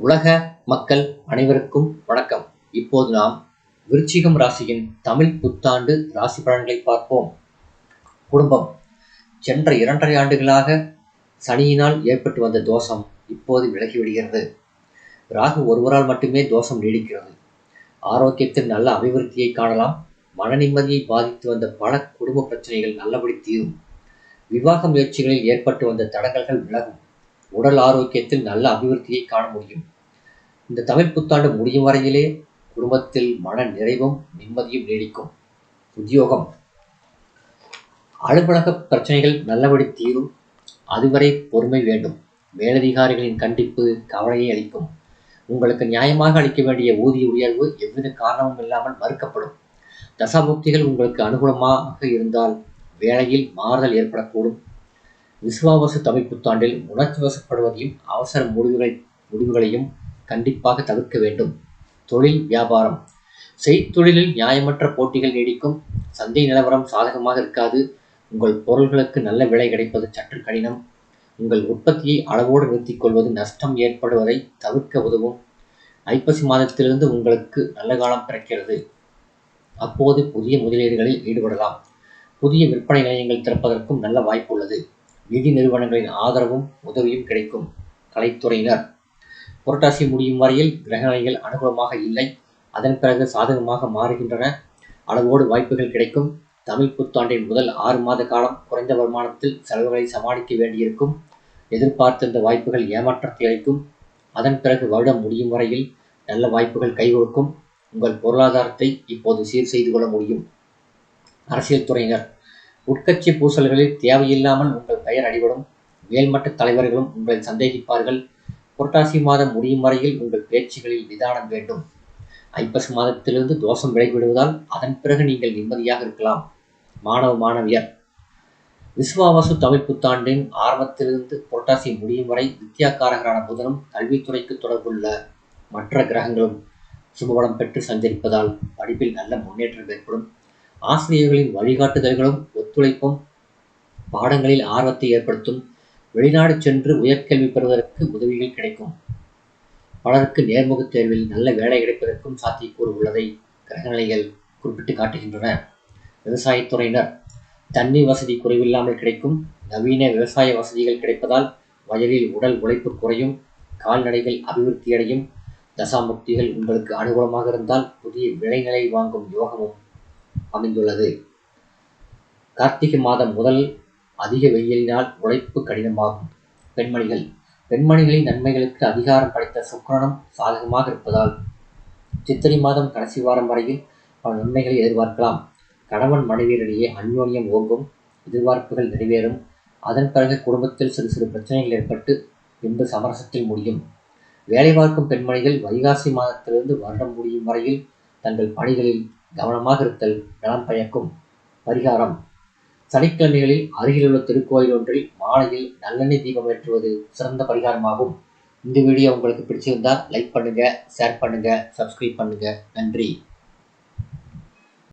உலக மக்கள் அனைவருக்கும் வணக்கம். இப்போது நாம் விருச்சிகம் ராசியின் தமிழ் புத்தாண்டு ராசி பலன்களை பார்ப்போம். குடும்பம். சென்ற 2.5 ஆண்டுகளாக சனியினால் ஏற்பட்டு வந்த தோஷம் இப்போது விலகிவிடுகிறது. ராகு ஒருவரால் மட்டுமே தோஷம் நீடிக்கிறது. ஆரோக்கியத்தில் நல்ல அபிவிருத்தியை காணலாம். மன நிம்மதியை பாதித்து வந்த பல குடும்ப பிரச்சனைகள் நல்லபடி தீரும். விவாக முயற்சிகளில் ஏற்பட்டு வந்த தடங்கல்கள் விலகும். உடல் ஆரோக்கியத்தில் நல்ல அபிவிருத்தியை காண முடியும். இந்த தமிழ் புத்தாண்டு முடியும் வரையிலே குடும்பத்தில் மன நிறைவும் நிம்மதியும் நீடிக்கும். உத்தியோகம். அலுவலக பிரச்சனைகள் நல்லபடி தீரும். அதுவரை பொறுமை வேண்டும். மேலதிகாரிகளின் கண்டிப்பு கவலையை அளிக்கும். உங்களுக்கு நியாயமாக அளிக்க வேண்டிய ஊதிய உயர்வு எவ்வித காரணமும் இல்லாமல் மறுக்கப்படும். தசாபுக்திகள் உங்களுக்கு அனுகூலமாக இருந்தால் வேலையில் மாறுதல் ஏற்படக்கூடும். விசுவாவசு தமிழ் புத்தாண்டில் உணர்ச்சி வசப்படுவதையும் அவசர முடிவுகளையும் கண்டிப்பாக தவிர்க்க வேண்டும். தொழில் வியாபாரம். செய்தொழிலில் நியாயமற்ற போட்டிகள் நீடிக்கும். சந்தை நிலவரம் சாதகமாக இருக்காது. உங்கள் பொருள்களுக்கு நல்ல விலை கிடைப்பது சற்று கடினம். உங்கள் உற்பத்தியை அளவோடு நிறுத்திக் கொள்வது நஷ்டம் ஏற்படுவதை தவிர்க்க உதவும். ஐப்பசி மாதத்திலிருந்து உங்களுக்கு நல்ல காலம் பிறக்கிறது. அப்போது புதிய முதலீடுகளில் ஈடுபடலாம். புதிய விற்பனை நிலையங்கள் திறப்பதற்கும் நல்ல வாய்ப்பு உள்ளது. நிதி நிறுவனங்களின் ஆதரவும் உதவியும் கிடைக்கும். கலைத்துறையினர். புரட்டாசி முடியும் வரையில் கிரகநிலைகள் அனுகூலமாக இல்லை. அதன் பிறகு சாதகமாக மாறுகின்றன. அளவோடு வாய்ப்புகள் கிடைக்கும். தமிழ் புத்தாண்டின் முதல் 6 மாத காலம் குறைந்த வருமானத்தில் செலவுகளை சமாளிக்க வேண்டியிருக்கும். எதிர்பார்த்திருந்த வாய்ப்புகள் ஏமாற்றத்தை அளிக்கும். அதன் பிறகு வருடம் முடியும் வரையில் நல்ல வாய்ப்புகள் கைகொடுக்கும். உங்கள் பொருளாதாரத்தை இப்போது சீர் செய்து கொள்ள முடியும். அரசியல் துறையினர். உட்கட்சி பூசல்களில் தேவையில்லாமல் உங்கள் பெயர் அடிபடும். மேல்மட்ட தலைவர்களும் உங்களை சந்தேகிப்பார்கள். புரட்டாசி மாதம் முடியும் வரையில் உங்கள் பேச்சுகளில் நிதானம் வேண்டும். ஐப்பசி மாதத்திலிருந்து தோஷம் விலகிவிடுவதால் அதன் பிறகு நீங்கள் நிம்மதியாக இருக்கலாம். மாணவ மாணவியர். விசுவாவசு தமிழ் புத்தாண்டின் ஆரம்பத்திலிருந்து புரட்டாசி முடியும் வரை வித்யாக்காரகரான புதனும் கல்வித்துறைக்கு தொடர்புள்ள மற்ற கிரகங்களும் சுபபலம் பெற்று சஞ்சரிப்பதால் படிப்பில் நல்ல முன்னேற்றம் ஏற்படும். ஆசிரியர்களின் வழிகாட்டுதல்களும் ஒத்துழைப்பும் பாடங்களில் ஆர்வத்தை ஏற்படுத்தும். வெளிநாடு சென்று உயர்கல்வி பெறுவதற்கு உதவிகள் கிடைக்கும். பலருக்கு நேர்முகத் தேர்வில் நல்ல வேலை கிடைப்பதற்கும் சாத்தியக்கூறு உள்ளதை கிரகநிலைகள் குறிப்பிட்டு காட்டுகின்றன. விவசாயத்துறையினர். தண்ணீர் வசதி குறைவில்லாமல் கிடைக்கும். நவீன விவசாய வசதிகள் கிடைப்பதால் வயலில் உடல் உழைப்பு குறையும். கால்நடைகள் அபிவிருத்தியடையும். தசாமுக்திகள் உங்களுக்கு அனுகூலமாக இருந்தால் புதிய விளைநிலை வாங்கும் யோகமும் அமைந்துள்ளது. கார்த்திகை மாதம் முதல் அதிக வெயிலினால் உழைப்பு கடினமாகும். பெண்மணிகள். பெண்மணிகளின் நன்மைகளுக்கு அதிகாரம் படைத்த சுக்கிரனும் சாதகமாக இருப்பதால் சித்திரை மாதம் கடைசி வாரம் வரையில் பல நன்மைகளை எதிர்பார்க்கலாம். கணவன் மனைவியரிடையே அந்யோன்யம் ஓங்கும். எதிர்பார்ப்புகள் நிறைவேறும். அதன் பிறகு குடும்பத்தில் சிறு சிறு பிரச்சனைகள் ஏற்பட்டு பின்பு சமரசத்தில் முடியும். வேலை பார்க்கும் பெண்மணிகள் வைகாசி மாதத்திலிருந்து வருடம் முடியும் வரையில் தங்கள் பணிகளில் கவனமாக இருத்தல் நலம் பயக்கும். பரிகாரம். சனிக்கிழமைகளில் அருகிலுள்ள திருக்கோயில் ஒன்றில் மாலையில் நல்லெண்ணெய் தீபம் ஏற்றுவது சிறந்த பரிகாரமாகும். இந்த வீடியோ உங்களுக்கு பிடிச்சிருந்தால் லைக் பண்ணுங்க, ஷேர் பண்ணுங்க, சப்ஸ்கிரைப் பண்ணுங்க. நன்றி.